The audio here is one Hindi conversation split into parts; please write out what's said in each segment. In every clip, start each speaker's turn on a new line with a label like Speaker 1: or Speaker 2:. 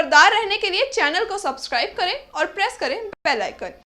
Speaker 1: खबरदार रहने के लिए चैनल को सब्सक्राइब करें और प्रेस करें बेल आइकन।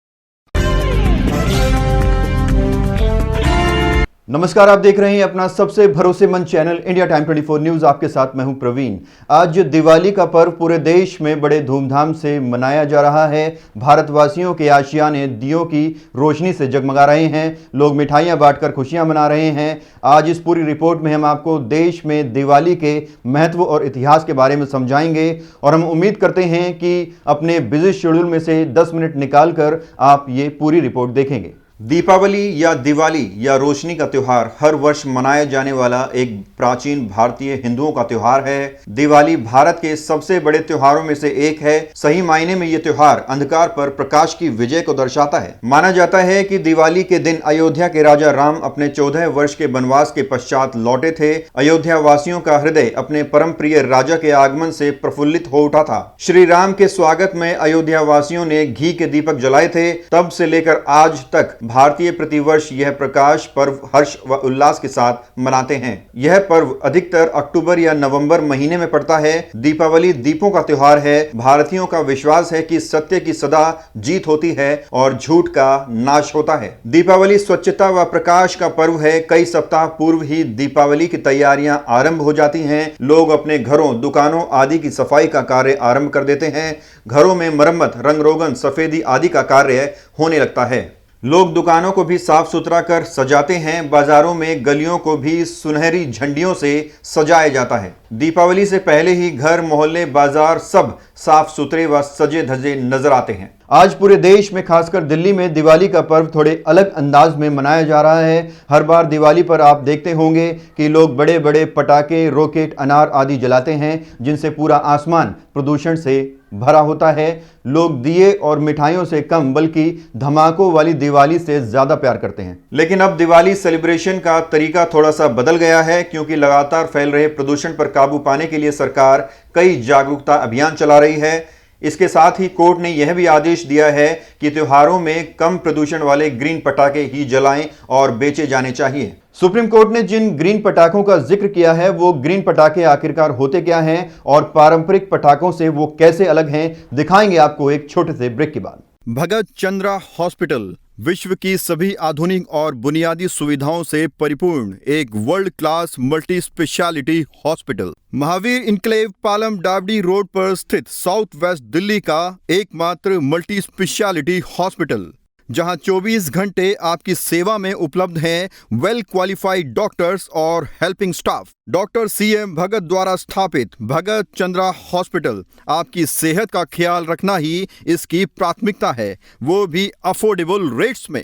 Speaker 2: नमस्कार, आप देख रहे हैं अपना सबसे भरोसेमंद चैनल इंडिया टाइम 24 न्यूज। आपके साथ मैं हूं प्रवीण। आज दिवाली का पर्व पूरे देश में बड़े धूमधाम से मनाया जा रहा है। भारतवासियों के आशियाने दियों की रोशनी से जगमगा रहे हैं। लोग मिठाइयां बांटकर खुशियां मना रहे हैं। आज इस पूरी रिपोर्ट में हम आपको देश में दिवाली के महत्व और इतिहास के बारे में समझाएंगे और हम उम्मीद करते हैं कि अपने बिजी शेड्यूल में से 10 मिनट निकाल कर आप ये पूरी रिपोर्ट देखेंगे। दीपावली या दिवाली या रोशनी का त्योहार हर वर्ष मनाया जाने वाला एक प्राचीन भारतीय हिंदुओं का त्योहार है। दिवाली भारत के सबसे बड़े त्योहारों में से एक है। सही मायने में यह त्योहार अंधकार पर प्रकाश की विजय को दर्शाता है। माना जाता है कि दिवाली के दिन अयोध्या के राजा राम अपने 14 वर्ष के वनवास के पश्चात लौटे थे। अयोध्या वासियों का हृदय अपने परम प्रिय राजा के आगमन से प्रफुल्लित हो उठा था। श्री राम के स्वागत में अयोध्या वासियों ने घी के दीपक जलाए थे। तब से लेकर आज तक भारतीय प्रतिवर्ष यह प्रकाश पर्व हर्ष व उल्लास के साथ मनाते हैं। यह पर्व अधिकतर अक्टूबर या नवंबर महीने में पड़ता है। दीपावली दीपों का त्योहार है। भारतीयों का विश्वास है कि सत्य की सदा जीत होती है और झूठ का नाश होता है। दीपावली स्वच्छता व प्रकाश का पर्व है। कई सप्ताह पूर्व ही दीपावली की तैयारियां आरंभ हो जाती हैं। लोग अपने घरों, दुकानों आदि की सफाई का कार्य आरंभ कर देते हैं। घरों में मरम्मत, रंग रोगन, सफेदी आदि का कार्य होने लगता है। लोग दुकानों को भी साफ सुथरा कर सजाते हैं। बाजारों में गलियों को भी सुनहरी झंडियों से सजाया जाता है। दीपावली से पहले ही घर, मोहल्ले, बाजार सब साफ सुथरे व सजे धजे नजर आते हैं। आज पूरे देश में खासकर दिल्ली में दिवाली का पर्व थोड़े अलग अंदाज में मनाया जा रहा है। हर बार दिवाली पर आप देखते होंगे कि लोग बड़े बड़े पटाखे, रॉकेट, अनार आदि जलाते हैं जिनसे पूरा आसमान प्रदूषण से भरा होता है। लोग दिए और मिठाइयों से कम बल्कि धमाकों वाली दिवाली से ज्यादा प्यार करते हैं। लेकिन अब दिवाली सेलिब्रेशन का तरीका थोड़ा सा बदल गया है, क्योंकि लगातार फैल रहे प्रदूषण पर काबू पाने के लिए सरकार कई जागरूकता अभियान चला रही है। इसके साथ ही कोर्ट ने यह भी आदेश दिया है कि त्योहारों में कम प्रदूषण वाले ग्रीन पटाखे ही जलाएं और बेचे जाने चाहिए। सुप्रीम कोर्ट ने जिन ग्रीन पटाखों का जिक्र किया है वो ग्रीन पटाखे आखिरकार होते क्या हैं और पारंपरिक पटाखों से वो कैसे अलग हैं, दिखाएंगे आपको एक छोटे से ब्रेक के बाद। भगत चंद्रा हॉस्पिटल विश्व की सभी आधुनिक और बुनियादी सुविधाओं से परिपूर्ण एक world class multi speciality hospital, Mahavir Enclave, Palam डावडी रोड पर स्थित साउथ वेस्ट दिल्ली का एकमात्र मल्टी स्पेशलिटी हॉस्पिटल, जहां 24 घंटे आपकी सेवा में उपलब्ध हैं वेल क्वालिफाइड डॉक्टर्स और हेल्पिंग स्टाफ। डॉक्टर CM भगत द्वारा स्थापित भगत चंद्रा हॉस्पिटल आपकी सेहत का ख्याल रखना ही इसकी प्राथमिकता है, वो भी अफोर्डेबल रेट्स में।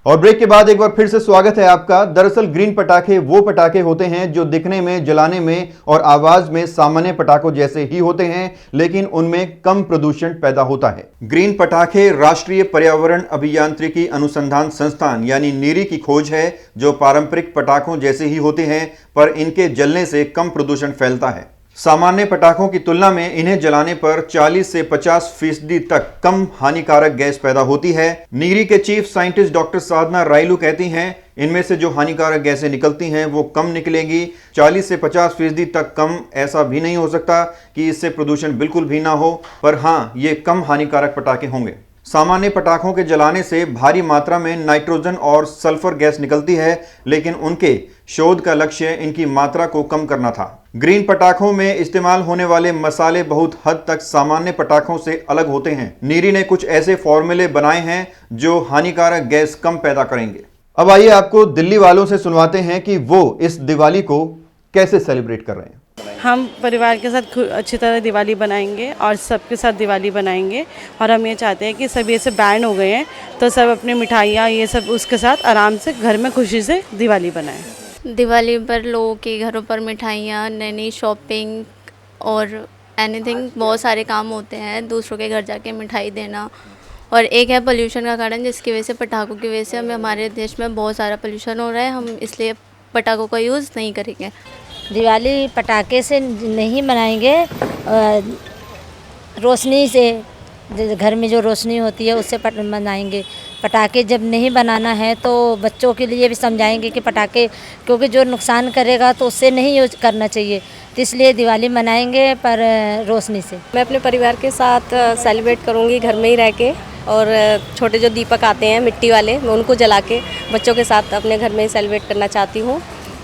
Speaker 2: और ब्रेक के बाद एक बार फिर से स्वागत है आपका। दरअसल ग्रीन पटाखे वो पटाखे होते हैं जो दिखने में, जलाने में और आवाज में सामान्य पटाखों जैसे ही होते हैं, लेकिन उनमें कम प्रदूषण पैदा होता है। ग्रीन पटाखे राष्ट्रीय पर्यावरण अभियांत्रिकी अनुसंधान संस्थान यानी नीरी की खोज है, जो पारंपरिक पटाखों जैसे ही होते हैं पर इनके जलने से कम प्रदूषण फैलता है। सामान्य पटाखों की तुलना में इन्हें जलाने पर 40 से 50% तक कम हानिकारक गैस पैदा होती है। नीरी के चीफ साइंटिस्ट डॉक्टर साधना रायलू कहती हैं, इनमें से जो हानिकारक गैसें निकलती हैं वो कम निकलेंगी। 40 से 50% तक कम ऐसा भी नहीं हो सकता कि इससे प्रदूषण बिल्कुल भी ना हो, पर हाँ, ये कम हानिकारक पटाखे होंगे। सामान्य पटाखों के जलाने से भारी मात्रा में नाइट्रोजन और सल्फर गैस निकलती है, लेकिन उनके शोध का लक्ष्य इनकी मात्रा को कम करना था। ग्रीन पटाखों में इस्तेमाल होने वाले मसाले बहुत हद तक सामान्य पटाखों से अलग होते हैं। नीरी ने कुछ ऐसे फॉर्मूले बनाए हैं जो हानिकारक गैस कम पैदा करेंगे। अब आइए आपको दिल्ली वालों से सुनवाते हैं कि वो इस दिवाली को कैसे सेलिब्रेट कर रहे हैं।
Speaker 3: हम परिवार के साथ अच्छी तरह दिवाली बनाएंगे और सबके साथ दिवाली बनाएंगे, और हम ये चाहते हैं कि सभी ऐसे बैन हो गए हैं तो सब अपनी मिठाइयाँ ये सब उसके साथ आराम से घर में खुशी से दिवाली बनाएं।
Speaker 4: दिवाली पर लोगों के घरों पर मिठाइयाँ, नई नई शॉपिंग और एनीथिंग, बहुत सारे काम होते हैं। दूसरों के घर जाके मिठाई देना, और एक है पोल्यूशन का कारण, जिसकी वजह से पटाखों की वजह से हमारे देश में बहुत सारा पोल्यूशन हो रहा है। हम इसलिए पटाखों का यूज़ नहीं करेंगे।
Speaker 5: दिवाली पटाखे से नहीं मनाएंगे, रोशनी से, घर में जो रोशनी होती है उससे मनाएंगे। पटाखे जब नहीं बनाना है तो बच्चों के लिए भी समझाएंगे कि पटाखे क्योंकि जो नुकसान करेगा तो उससे नहीं यूज करना चाहिए, तो इसलिए दिवाली मनाएंगे पर रोशनी से।
Speaker 6: मैं अपने परिवार के साथ सेलिब्रेट करूंगी घर में ही रह के, और छोटे जो दीपक आते हैं मिट्टी वाले, मैं उनको जला के बच्चों के साथ अपने घर में ही सेलिब्रेट करना चाहती हूँ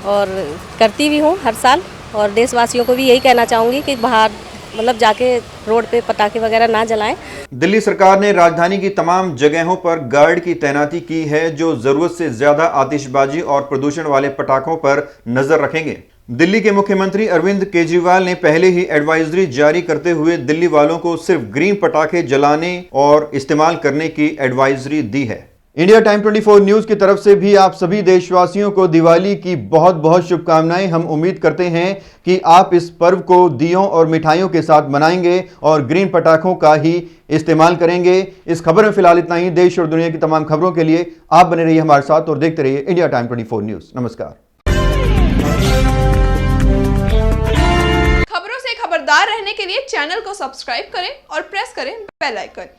Speaker 6: और करती भी हूँ हर साल। और देशवासियों को भी यही कहना चाहूँगी कि बाहर मतलब जाके रोड पे पटाखे वगैरह ना जलाएं।
Speaker 2: दिल्ली सरकार ने राजधानी की तमाम जगहों पर गार्ड की तैनाती की है जो जरूरत से ज्यादा आतिशबाजी और प्रदूषण वाले पटाखों पर नजर रखेंगे। दिल्ली के मुख्यमंत्री अरविंद केजरीवाल ने पहले ही एडवाइजरी जारी करते हुए दिल्ली वालों को सिर्फ ग्रीन पटाखे जलाने और इस्तेमाल करने की एडवाइजरी दी है। इंडिया टाइम 24 न्यूज की तरफ से भी आप सभी देशवासियों को दिवाली की बहुत बहुत शुभकामनाएं। हम उम्मीद करते हैं कि आप इस पर्व को दियों और मिठाइयों के साथ मनाएंगे और ग्रीन पटाखों का ही इस्तेमाल करेंगे। इस खबर में फिलहाल इतना ही। देश और दुनिया की तमाम खबरों के लिए आप बने रहिए हमारे साथ और देखते रहिए इंडिया टाइम 24 न्यूज। नमस्कार।
Speaker 1: खबरों से खबरदार रहने के लिए चैनल को सब्सक्राइब करें और प्रेस करें बेल आइकन।